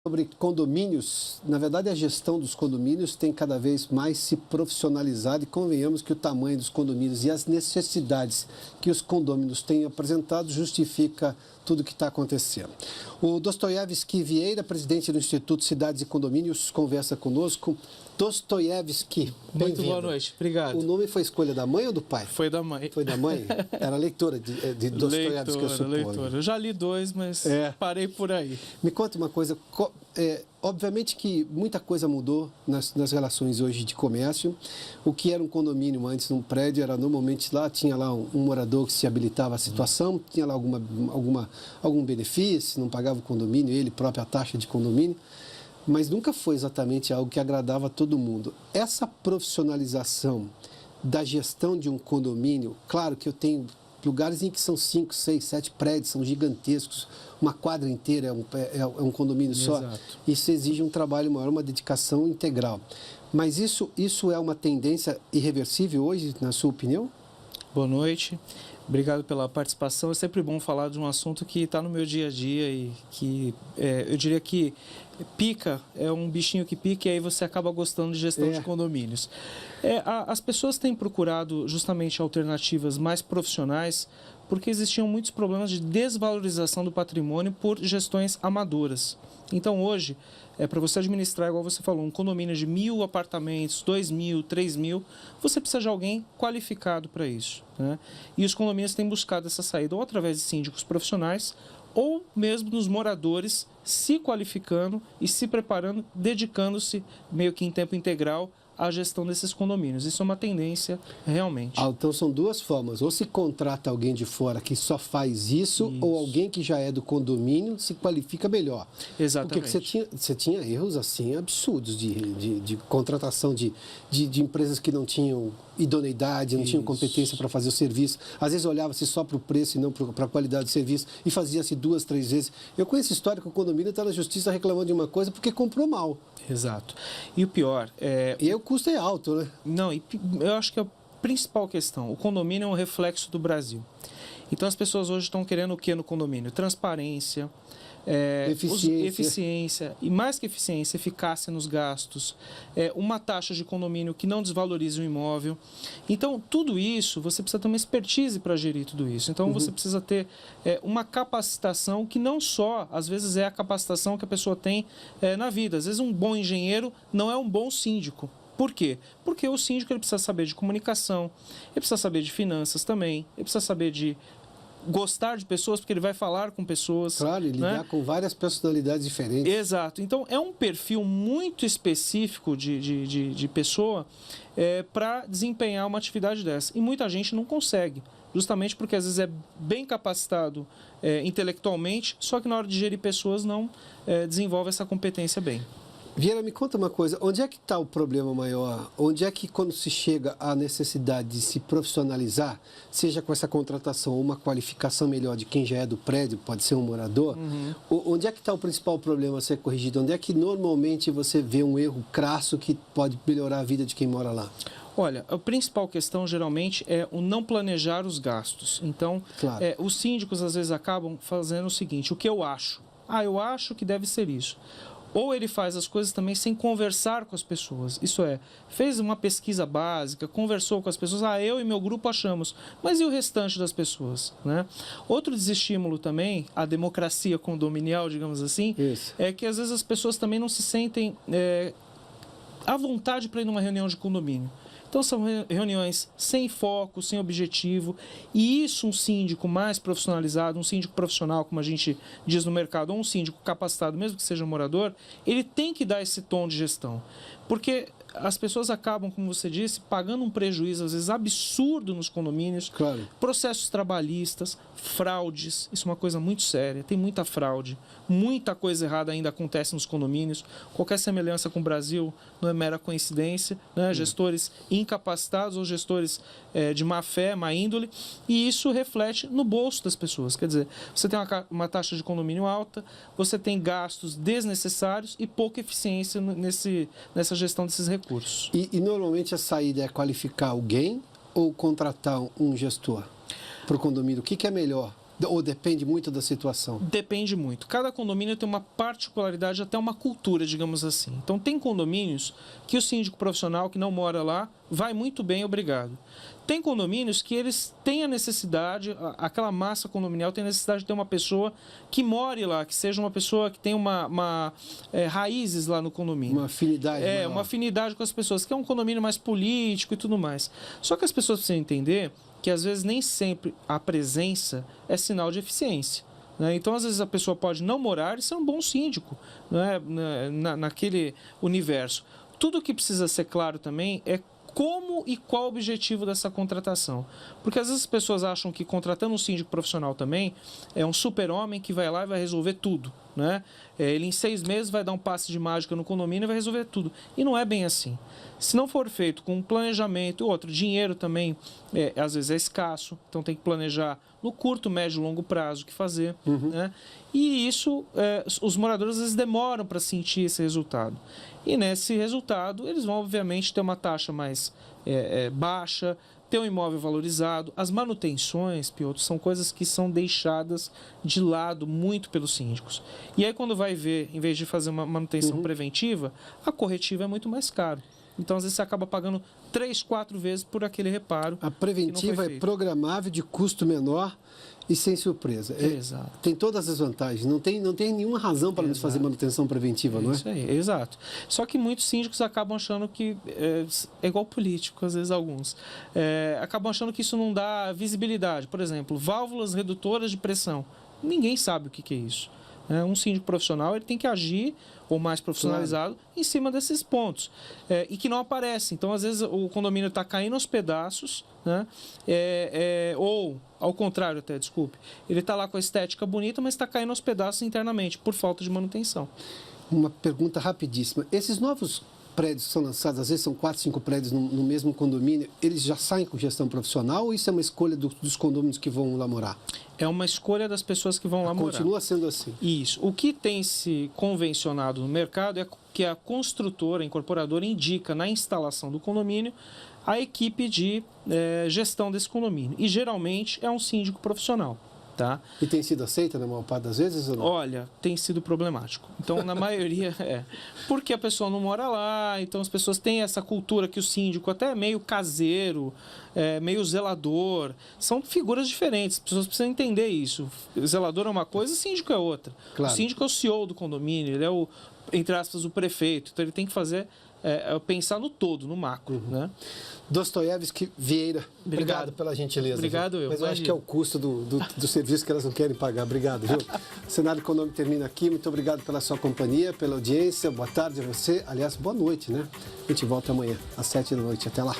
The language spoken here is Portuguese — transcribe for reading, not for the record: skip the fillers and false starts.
Sobre condomínios, na verdade a gestão dos condomínios tem cada vez mais se profissionalizado e convenhamos que o tamanho dos condomínios e as necessidades que os condôminos têm apresentado justifica tudo o que está acontecendo. O Dostoiévski Vieira, presidente do Instituto Cidades e Condomínios, conversa conosco. Dostoiévski, muito boa noite, obrigado. O nome foi escolha da mãe ou do pai? Foi da mãe. Foi da mãe? Era leitora de Dostoiévski, eu suponho. Leitora. Eu já li dois, mas parei por aí. Me conta uma coisa, obviamente que muita coisa mudou nas relações hoje de comércio. O que era um condomínio antes, num prédio, era normalmente tinha lá um morador que se habilitava à situação, tinha lá algum benefício, não pagava o condomínio, ele próprio a taxa de condomínio, mas nunca foi exatamente algo que agradava a todo mundo. Essa profissionalização da gestão de um condomínio, claro que eu tenho lugares em que são 5, 6, 7 prédios, são gigantescos, uma quadra inteira é um condomínio só. Exato. Isso exige um trabalho maior, uma dedicação integral. Mas isso é uma tendência irreversível hoje, na sua opinião? Boa noite, obrigado pela participação. É sempre bom falar de um assunto que está no meu dia a dia e que eu diria que pica, é um bichinho que pica e aí você acaba gostando de gestão de condomínios. As pessoas têm procurado justamente alternativas mais profissionais porque existiam muitos problemas de desvalorização do patrimônio por gestões amadoras. Então hoje, para você administrar, igual você falou, um condomínio de 1.000 apartamentos, 2.000, 3.000, você precisa de alguém qualificado para isso, né? E os condomínios têm buscado essa saída ou através de síndicos profissionais ou mesmo nos moradores se qualificando e se preparando, dedicando-se meio que em tempo integral à gestão desses condomínios. Isso é uma tendência realmente. Então são duas formas, ou se contrata alguém de fora que só faz isso, ou alguém que já é do condomínio se qualifica melhor. Exatamente. Porque você tinha erros assim absurdos de contratação de empresas que não tinham idoneidade, não tinham competência para fazer o serviço. Às vezes olhava-se só para o preço e não para a qualidade do serviço e fazia-se 2, 3 vezes. Eu conheço história que o condomínio está na justiça reclamando de uma coisa porque comprou mal. Exato. E o pior E aí o custo é alto, né? Não, eu acho que a principal questão, o condomínio é um reflexo do Brasil. Então as pessoas hoje estão querendo o que no condomínio? Transparência, eficiência, e mais que eficiência, eficácia nos gastos, uma taxa de condomínio que não desvalorize o imóvel. Então, tudo isso, você precisa ter uma expertise para gerir tudo isso. Então, você precisa ter uma capacitação que não só, às vezes, é a capacitação que a pessoa tem na vida. Às vezes, um bom engenheiro não é um bom síndico. Por quê? Porque o síndico ele precisa saber de comunicação, ele precisa saber de finanças também, ele precisa saber de gostar de pessoas, porque ele vai falar com pessoas. Claro, e lidar com várias personalidades diferentes. Exato. Então, é um perfil muito específico de pessoa para desempenhar uma atividade dessa. E muita gente não consegue, justamente porque às vezes é bem capacitado intelectualmente, só que na hora de gerir pessoas não desenvolve essa competência bem. Vieira, me conta uma coisa, onde é que está o problema maior? Onde é que quando se chega à necessidade de se profissionalizar, seja com essa contratação ou uma qualificação melhor de quem já é do prédio, pode ser um morador, onde é que está o principal problema a ser corrigido? Onde é que normalmente você vê um erro crasso que pode melhorar a vida de quem mora lá? Olha, a principal questão geralmente é o não planejar os gastos. Então, os síndicos às vezes acabam fazendo o seguinte, o que eu acho? Eu acho que deve ser isso. Ou ele faz as coisas também sem conversar com as pessoas. Isso fez uma pesquisa básica, conversou com as pessoas. Eu e meu grupo achamos. Mas e o restante das pessoas, né? Outro desestímulo também, a democracia condominial, digamos assim, é que às vezes as pessoas também não se sentem à vontade para ir numa reunião de condomínio. Então, são reuniões sem foco, sem objetivo, e isso um síndico mais profissionalizado, um síndico profissional, como a gente diz no mercado, ou um síndico capacitado, mesmo que seja morador, ele tem que dar esse tom de gestão. Porque as pessoas acabam, como você disse, pagando um prejuízo, às vezes, absurdo nos condomínios, processos trabalhistas, fraudes, isso é uma coisa muito séria, tem muita fraude, muita coisa errada ainda acontece nos condomínios, qualquer semelhança com o Brasil não é mera coincidência, né? Gestores incapacitados ou gestores de má fé, má índole, e isso reflete no bolso das pessoas, quer dizer, você tem uma taxa de condomínio alta, você tem gastos desnecessários e pouca eficiência nessa gestão desses recursos. E normalmente a saída é qualificar alguém ou contratar um gestor para o condomínio? O que é melhor? Ou depende muito da situação? Depende muito. Cada condomínio tem uma particularidade, até uma cultura, digamos assim. Então, tem condomínios que o síndico profissional que não mora lá vai muito bem, obrigado. Tem condomínios que eles têm a necessidade, aquela massa condominial tem a necessidade de ter uma pessoa que more lá, que seja uma pessoa que tenha raízes lá no condomínio. Uma afinidade. Uma afinidade com as pessoas, que é um condomínio mais político e tudo mais. Só que as pessoas precisam entender que às vezes nem sempre a presença é sinal de eficiência. Né? Então, às vezes, a pessoa pode não morar e ser um bom síndico, né? Naquele universo. Tudo que precisa ser claro também é como e qual o objetivo dessa contratação. Porque às vezes as pessoas acham que contratando um síndico profissional também é um super-homem que vai lá e vai resolver tudo. Né? Ele em 6 meses vai dar um passe de mágica no condomínio e vai resolver tudo. E não é bem assim. Se não for feito com um planejamento, dinheiro também às vezes é escasso, então tem que planejar no curto, médio e longo prazo o que fazer. Né? E isso, os moradores às vezes demoram para sentir esse resultado. E nesse resultado, eles vão obviamente ter uma taxa mais baixa, ter um imóvel valorizado. As manutenções, Piotr, são coisas que são deixadas de lado muito pelos síndicos. E aí quando vai ver, em vez de fazer uma manutenção preventiva, a corretiva é muito mais caro. Então, às vezes, você acaba pagando 3, 4 vezes por aquele reparo. A preventiva é programável, de custo menor e sem surpresa. Exato. Tem todas as vantagens. Não tem nenhuma razão para nos fazer manutenção preventiva, não é? Isso aí, exato. Só que muitos síndicos acabam achando que é igual político, às vezes alguns. Acabam achando que isso não dá visibilidade. Por exemplo, válvulas redutoras de pressão. Ninguém sabe o que é isso. Um síndico profissional ele tem que agir, ou mais profissionalizado, em cima desses pontos. E que não aparece. Então, às vezes, o condomínio está caindo aos pedaços, né? Ou, ao contrário até, desculpe, ele está lá com a estética bonita, mas está caindo aos pedaços internamente, por falta de manutenção. Uma pergunta rapidíssima. Esses novos prédios que são lançados, às vezes são 4, 5 prédios no mesmo condomínio, eles já saem com gestão profissional ou isso é uma escolha dos condomínios que vão lá morar? É uma escolha das pessoas que vão lá morar. Continua sendo assim? Isso. O que tem se convencionado no mercado é que a construtora, a incorporadora, indica na instalação do condomínio a equipe de gestão desse condomínio. E geralmente é um síndico profissional. Tá? E tem sido aceita na maior parte das vezes ou não? Olha, tem sido problemático. Então, na maioria, porque a pessoa não mora lá, então as pessoas têm essa cultura que o síndico até é meio caseiro, meio zelador. São figuras diferentes, as pessoas precisam entender isso. Zelador é uma coisa, síndico é outra. Claro. O síndico é o CEO do condomínio, ele é entre aspas, o prefeito. Então, ele tem que pensar no todo, no macro, né? Dostoiévski Vieira, obrigado pela gentileza. Obrigado, Mas eu acho que é o custo do serviço que elas não querem pagar. Obrigado, viu? O Cenário Econômico termina aqui. Muito obrigado pela sua companhia, pela audiência. Boa tarde a você. Aliás, boa noite, né? A gente volta amanhã, às 7 da noite. Até lá.